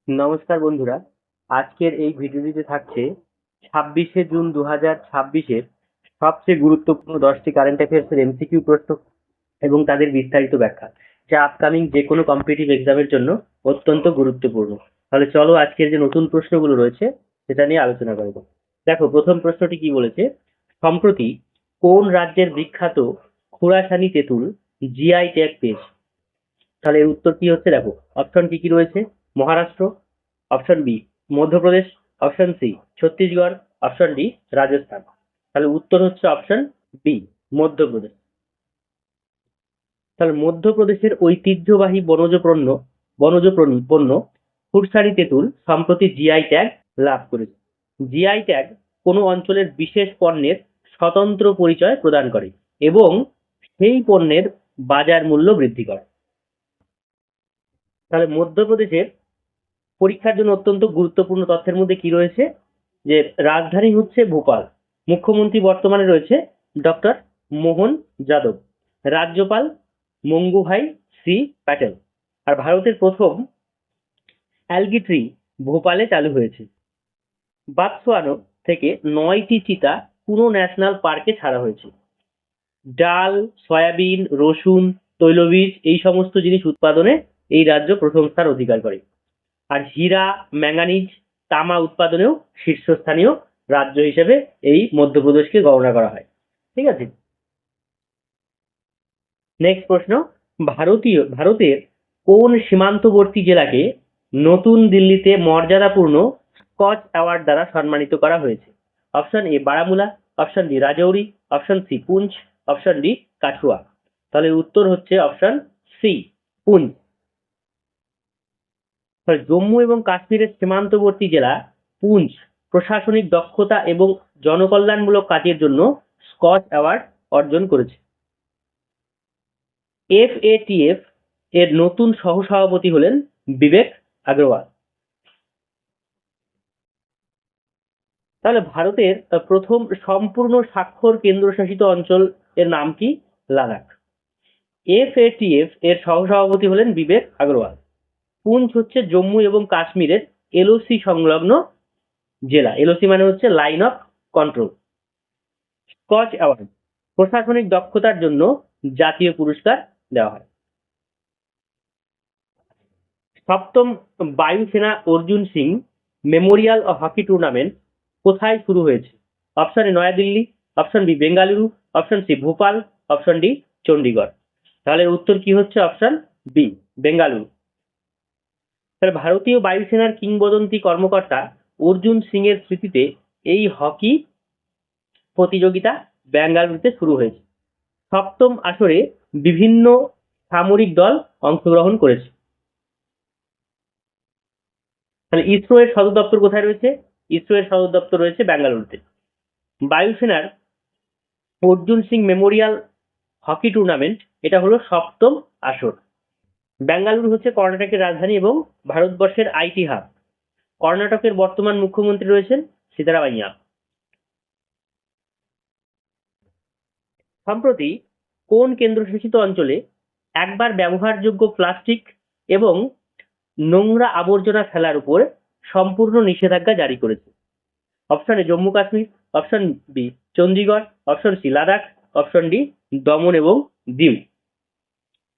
নমস্কার বন্ধুরা, আজকের এই ভিডিওটিতে থাকছে 26শে জুন 2026-এর সবচেয়ে গুরুত্বপূর্ণ 10টি কারেন্ট অ্যাফেয়ার্সের এমসিকিউ প্রশ্ন এবং তাদের বিস্তারিত ব্যাখ্যা, যা আপকামিং যে কোনো কম্পিটিটিভ এক্সামের জন্য অত্যন্ত গুরুত্বপূর্ণ। তাহলে চলো আজকের যে নতুন প্রশ্নগুলো রয়েছে সেটা নিয়ে আলোচনা করব। দেখো, প্রথম প্রশ্নটি কি বলেছে, সম্প্রতি কোন রাজ্যের বিখ্যাত খোরাসানি তেঁতুল জিআই ট্যাগ পেয়েছে? তাহলে এর উত্তর কি হচ্ছে, দেখো অপশন কি কি রয়েছে। Maharashtra, option B Madhya Pradesh, option C Chhattisgarh, option D Rajasthan. তাহলে উত্তর হচ্ছে অপশন বি মধ্যপ্রদেশ। তাহলে মধ্যপ্রদেশের ঐতিহ্যবাহী বনজ পণ্য ফুরসানি তেঁতুল সম্প্রতি জিআই ট্যাগ লাভ করেছে। জিআই ট্যাগ কোনো অঞ্চলের বিশেষ পণ্যের স্বতন্ত্র পরিচয় প্রদান করে এবং সেই পণ্যের বাজার মূল্য বৃদ্ধি করে। তাহলে মধ্যপ্রদেশের পরীক্ষার জন্য অত্যন্ত গুরুত্বপূর্ণ তথ্যের মধ্যে কি রয়েছে, যে রাজধানী হচ্ছে ভোপাল, মুখ্যমন্ত্রী বর্তমানে রয়েছে ডক্টর মোহন যাদব, রাজ্যপাল মঙ্গুভাই সি প্যাটেল। আর ভারতের প্রথম অ্যালগি ট্রি ভোপালে চালু হয়েছে। বাতসোয়ানো থেকে 9টি চিতা পুরো ন্যাশনাল পার্কে ছাড়া হয়েছে। ডাল, সয়াবিন, রসুন, তৈলবীজ এই সমস্ত জিনিস উৎপাদনে এই রাজ্য প্রথম স্থান অধিকার করে। আর হীরা, ম্যাঙ্গানিজ, তামা উৎপাদনেও শীর্ষস্থানীয় রাজ্য হিসেবে এই মধ্যপ্রদেশকে গণনা করা হয়। ঠিক আছে, নেক্সট প্রশ্ন, ভারতের কোন সীমান্তবর্তী জেলাকে নতুন দিল্লিতে মর্যাদাপূর্ণ স্কচ অ্যাওয়ার্ড দ্বারা সম্মানিত করা হয়েছে? Option A Baramulla, option D Rajouri, option C Poonch, option D Kathua. তাহলে উত্তর হচ্ছে অপশন সি পুঞ্চ। জম্মু এবং কাশ্মীরের সীমান্তবর্তী জেলা পুঞ্চ প্রশাসনিক দক্ষতা এবং জনকল্যাণমূলক কাজের জন্য স্কচ অ্যাওয়ার্ড অর্জন করেছে। এফএটিএফ এর নতুন সহ-সভাপতি হলেন বিবেক আগরওয়াল। তাহলে ভারতের প্রথম সম্পূর্ণ স্বাক্ষর কেন্দ্রশাসিত অঞ্চল এর নাম কি? লাদাখ। এফএটিএফ এর সহ-সভাপতি হলেন বিবেক আগরওয়াল। পুঞ্চ হচ্ছে জম্মু এবং কাশ্মীরের এলওসি সংলগ্ন জেলা। এলওসি মানে হচ্ছে line of control. Skoch award প্রশাসনিক দক্ষতার জন্য জাতীয় পুরস্কার দেওয়া হয়। সপ্তম বায়ুসেনা Arjan Singh memorial hockey tournament কোথায় শুরু হয়েছে? Option A New Delhi, option B Bengaluru, option C Bhopal, option D Chandigarh. তাহলে উত্তর কি হচ্ছে অপশন বি বেঙ্গালুরু। তাহলে ভারতীয় বায়ুসেনার কিংবদন্তি কর্মকর্তা অর্জুন সিং এর স্মৃতিতে এই হকি প্রতিযোগিতা বেঙ্গালুরুতে শুরু হয়েছে। সপ্তম আসরে বিভিন্ন সামরিক দল অংশগ্রহণ করেছে। তাহলে ইসরো এর সদর দপ্তর কোথায় রয়েছে? ইসরো এর সদর দপ্তর রয়েছে বেঙ্গালুরুতে। বায়ুসেনার Arjun Singh memorial hockey tournament এটা হলো সপ্তম আসর। বেঙ্গালুরু হচ্ছে কর্ণাটকের রাজধানী এবং ভারতবর্ষের আইটি হাব। কর্ণাটকের বর্তমান মুখ্যমন্ত্রী রয়েছেন সিদ্দারামাইয়া। সম্প্রতি কোন কেন্দ্রশাসিত অঞ্চলে একবার ব্যবহারযোগ্য প্লাস্টিক এবং নোংরা আবর্জনা ফেলার উপর সম্পূর্ণ নিষেধাজ্ঞা জারি করেছে? Option A Jammu Kashmir, option B Chandigarh, option C Ladakh, option D Daman এবং দিউ।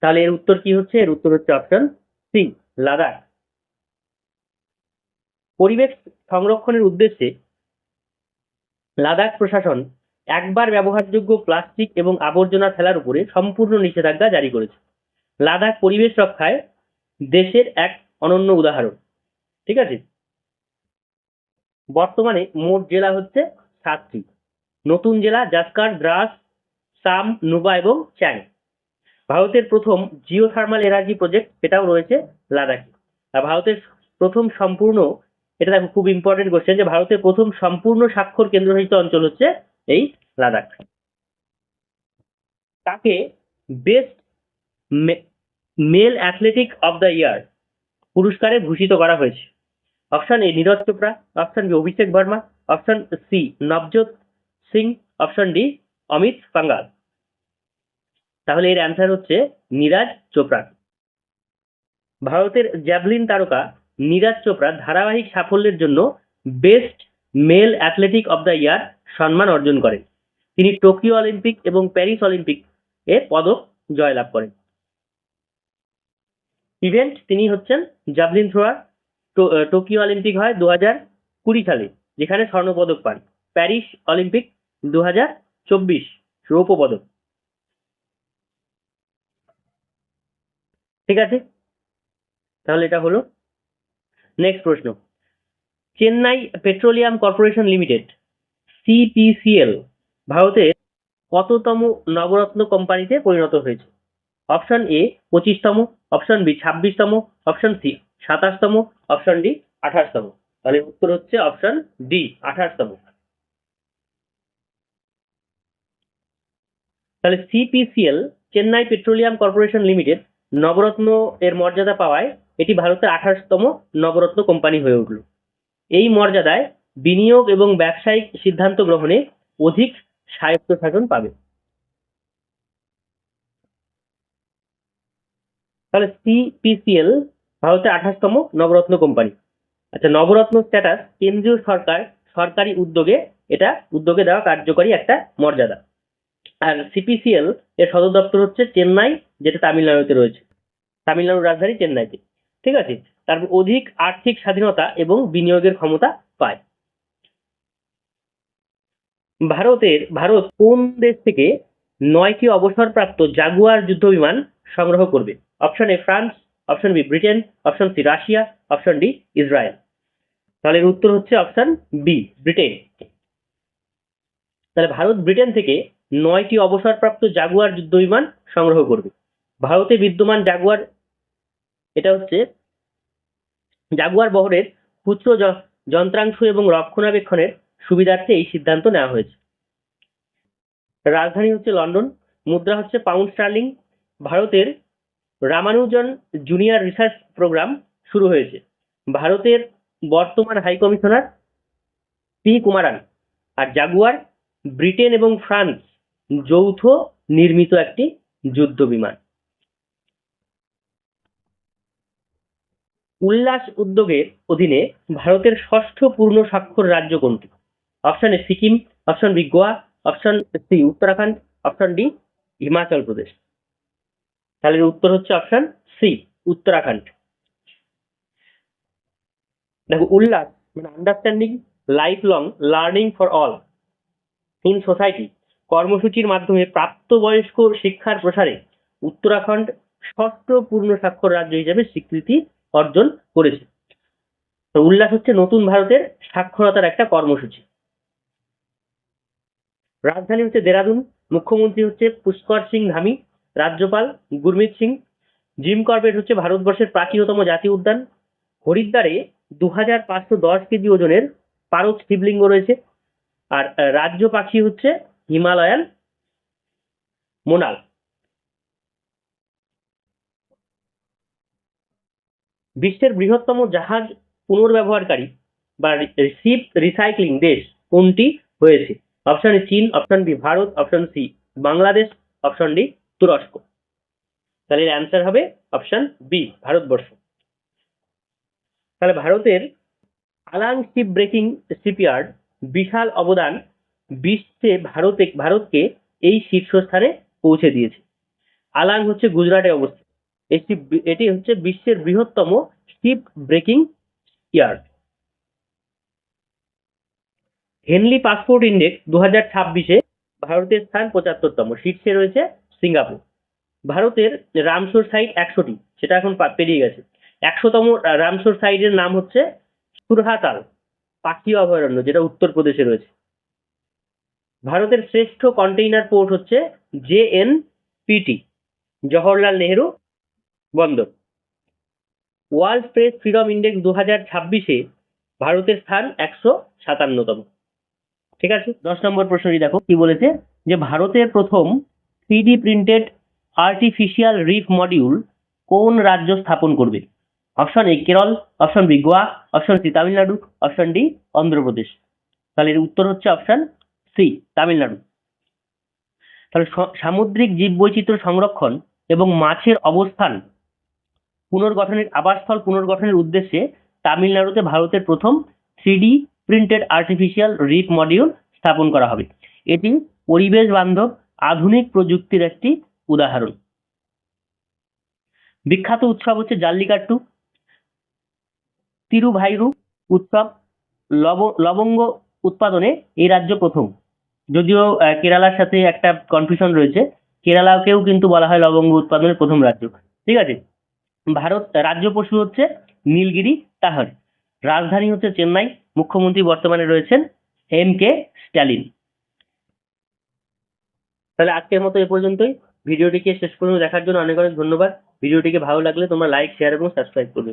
তাহলে এর উত্তর কি হচ্ছে? এর উত্তর হচ্ছে অপশন সি লাদাখ। পরিবেশ সংরক্ষণের উদ্দেশ্যে লাদাখ প্রশাসন একবার ব্যবহারযোগ্য প্লাস্টিক এবং আবর্জনা ফেলার উপরে সম্পূর্ণ নিষেধাজ্ঞা জারি করেছে। লাদাখ পরিবেশ রক্ষায় দেশের এক অনন্য উদাহরণ। ঠিক আছে, বর্তমানে মোট জেলা হচ্ছে 7টি। নতুন জেলা জাসকার, দ্রাস, সাম, নুবা এবং চ্যাং। ভারতের প্রথম জিও থার্মাল এনার্জি প্রজেক্ট সেটাও রয়েছে লাদাখে। আর ভারতের প্রথম সম্পূর্ণ, এটা দেখো খুব ইম্পর্টেন্ট কোশ্চেন, যে ভারতের প্রথম সম্পূর্ণ স্বাক্ষর কেন্দ্রশাসিত অঞ্চল হচ্ছে এই লাদাখ। তাকে best male athletic of the year পুরস্কারে ভূষিত করা হয়েছে। Option A Neeraj Chopra, option B Abhishek Verma, option C Navjot Singh, option D Amit Panghal. তাহলে এর অ্যান্সার হচ্ছে নীরজ চোপড়া। ভারতের জ্যাভলিন তারকা নীরাজ চোপড়া ধারাবাহিক সাফল্যের জন্য best male athletic of the year সম্মান অর্জন করেন। তিনি টোকিও অলিম্পিক এবং প্যারিস অলিম্পিক এ পদক জয়লাভ করেন। ইভেন্ট তিনি হচ্ছেন জ্যাভলিন থ্রোয়ার। টোকিও অলিম্পিক হয় 2020 সালে, যেখানে স্বর্ণপদক পান। প্যারিস অলিম্পিক 2024 রৌপ্য পদক। ঠিক আছে, তাহলে এটা হলো। নেক্সট প্রশ্ন, Chennai Petroleum Corporation Limited CPCL ভারতের কততম নবরত্ন কোম্পানিতে পরিণত হয়েছে? অপশন এ 25তম, অপশন বি 26তম, অপশন সি 27তম, অপশন ডি 28তম। তাহলে উত্তর হচ্ছে অপশন ডি 28তম। তাহলে CPCL Chennai Petroleum Corporation Limited Navratna এর মর্যাদা পাওয়ায় এটি ভারতের 28তম নবরত্ন কোম্পানি হয়ে উঠল। এই মর্যাদায় বিনিয়োগ এবং ব্যবসায়িক সিদ্ধান্ত গ্রহণে অধিক স্বায়ত্তশাসন পাবে। তাহলে সিপিসিএল ভারতের 28তম নবরত্ন কোম্পানি। আচ্ছা, নবরত্ন স্ট্যাটাস কেন্দ্রীয় সরকার সরকারি উদ্যোগে দেওয়া কার্যকরী একটা মর্যাদা। আর সিপিসিএল এর সদর দপ্তর হচ্ছে চেন্নাই, যেটা তামিলনাড়ুতে রয়েছে। তামিলনাড়ুর রাজধানী চেন্নাইতে। ঠিক আছে, তারপর অধিক আর্থিক স্বাধীনতা এবং বিনিয়োগের ক্ষমতা পায়। ভারত কোন দেশ থেকে 9টি অবসরপ্রাপ্ত জাগুয়ার যুদ্ধবিমান সংগ্রহ করবে? Option A France, option B Britain, option C Russia, option D Israel. তাহলে এর উত্তর হচ্ছে অপশন বি ব্রিটেন। তাহলে ভারত ব্রিটেন থেকে 9টি অবসরপ্রাপ্ত জাগুয়ার যুদ্ধবিমান সংগ্রহ করবে। ভারতে বিদ্যমান জাগুয়ার, এটা হচ্ছে জাগুয়ার বহরের খুচরো যন্ত্রাংশ এবং রক্ষণাবেক্ষণের সুবিধার্থে এই সিদ্ধান্ত নেওয়া হয়েছে। রাজধানী হচ্ছে লন্ডন, মুদ্রা হচ্ছে পাউন্ড স্টার্লিং। ভারতের রামানুজন জুনিয়র রিসার্চ প্রোগ্রাম শুরু হয়েছে। ভারতের বর্তমান হাই কমিশনার পি কুমারান। আর জাগুয়ার ব্রিটেন এবং ফ্রান্স যৌথ নির্মিত একটি যুদ্ধ বিমান। উল্লাস উদ্যোগের অধীনে ভারতের ষষ্ঠ পূর্ণ স্বাক্ষর রাজ্য কোনটি? Option A Sikkim, option B Goa, option C Uttarakhand, option D Himachal Pradesh. তাহলে উত্তর হচ্ছে অপশন সি উত্তরাখণ্ড। দেখো, উল্লাস মানে understanding life long learning for all in society কর্মসূচির মাধ্যমে প্রাপ্তবয়স্ক শিক্ষার প্রসারে উত্তরাখণ্ড ষষ্ঠ পূর্ণ স্বাক্ষর রাজ্য হিসেবে স্বীকৃতি অর্জন করেছে। তো উল্লাস হচ্ছে নতুন ভারতের সাক্ষরতার একটা কর্মসূচি। রাজধানী হচ্ছে দেরাদুন, মুখ্যমন্ত্রী হচ্ছে পুষ্কর সিং ধামি, রাজ্যপাল গুরমিত সিং। জিম কর্বেট হচ্ছে ভারতবর্ষের প্রাচীনতম জাতীয় উদ্যান। হরিদ্বারে 2510 কেজি ওজনের পারদ শিবলিঙ্গ রয়েছে। আর রাজ্য পাখি হচ্ছে হিমালয়ান মোনাল। বিশ্বের বৃহত্তম জাহাজ পুনর্ব্যবহারকারী বা শিপ রিসাইক্লিং দেশ কোনটি হয়েছে? অপশন এ চীন, option B Bharat, option C Bangladesh, option D তুরস্ক। তাহলে এর অ্যান্সার হবে অপশন বি ভারতবর্ষ। তাহলে ভারতের আলাং শিপ ব্রেকিং শিপইয়ার্ড বিশাল অবদান বিশ্বে ভারতকে এই শীর্ষস্থানে পৌঁছে দিয়েছে। আলাং হচ্ছে গুজরাটে অবস্থিত। এটি হচ্ছে বিশ্বের বৃহত্তম ship breaking yard. Henley passport index 2026-এ ভারতের স্থান 75তম, শীর্ষে রয়েছে সিঙ্গাপুর। ভারতের রামসর সাইট 100টি, সেটা এখন পেরিয়ে গেছে। 100তম রামসর সাইটের নাম হচ্ছে সুরহাতাল পাখি অভয়ারণ্য, যেটা উত্তরপ্রদেশে রয়েছে। ভারতের শ্রেষ্ঠ কন্টেইনার পোর্ট হচ্ছে JNPT জওহরলাল নেহেরু বন্দর। ওয়ার্ল্ড প্রেস ফ্রিডম ইন্ডেক্স 2026-এ ভারতের স্থান 157তম। ঠিক আছে, 10 নম্বর প্রশ্নটি দেখো কি বলেছে, যে ভারতের প্রথম 3D printed artificial reef module কোন রাজ্য স্থাপন করবে? Option A Kerala, option B Goa, option C Tamil Nadu, option D Andhra Pradesh. তাহলে এর উত্তর হচ্ছে অপশন সি তামিলনাড়ু। তাহলে সামুদ্রিক জীববৈচিত্র্য সংরক্ষণ এবং মাছের অবস্থান পুনর্গঠনের আবাসস্থল পুনর্গঠনের উদ্দেশ্যে তামিলনাড়ুতে ভারতের প্রথম 3D প্রিন্টেড আর্টিফিশিয়াল রিপ মডিউল স্থাপন করা হবে। এটি পরিবেশ বান্ধব আধুনিক প্রযুক্তির একটি উদাহরণ। বিখ্যাত উৎসব হচ্ছে জাল্লিকাট্টু। তিরুভাইরু উৎসব। লবঙ্গ উৎপাদনে এই রাজ্য প্রথম। যদিও কেরালার সাথে একটা কনফিউশন রয়েছে, কেরালাকেও কিন্তু বলা হয় লবঙ্গ উৎপাদনের প্রথম রাজ্য। ঠিক আছে। রাজ্য পশু হচ্ছে নীলগিরি তাহর। রাজধানী হচ্ছে চেন্নাই। মুখ্যমন্ত্রী বর্তমানে রয়েছেন M.K. স্ট্যালিন। তাহলে আজকের মতো এ পর্যন্তই। ভিডিওটিকে শেষ পর্যন্ত দেখার জন্য অনেক অনেক ধন্যবাদ। ভিডিওটিকে ভালো লাগলে তোমরা লাইক, শেয়ার এবং সাবস্ক্রাইব করবে।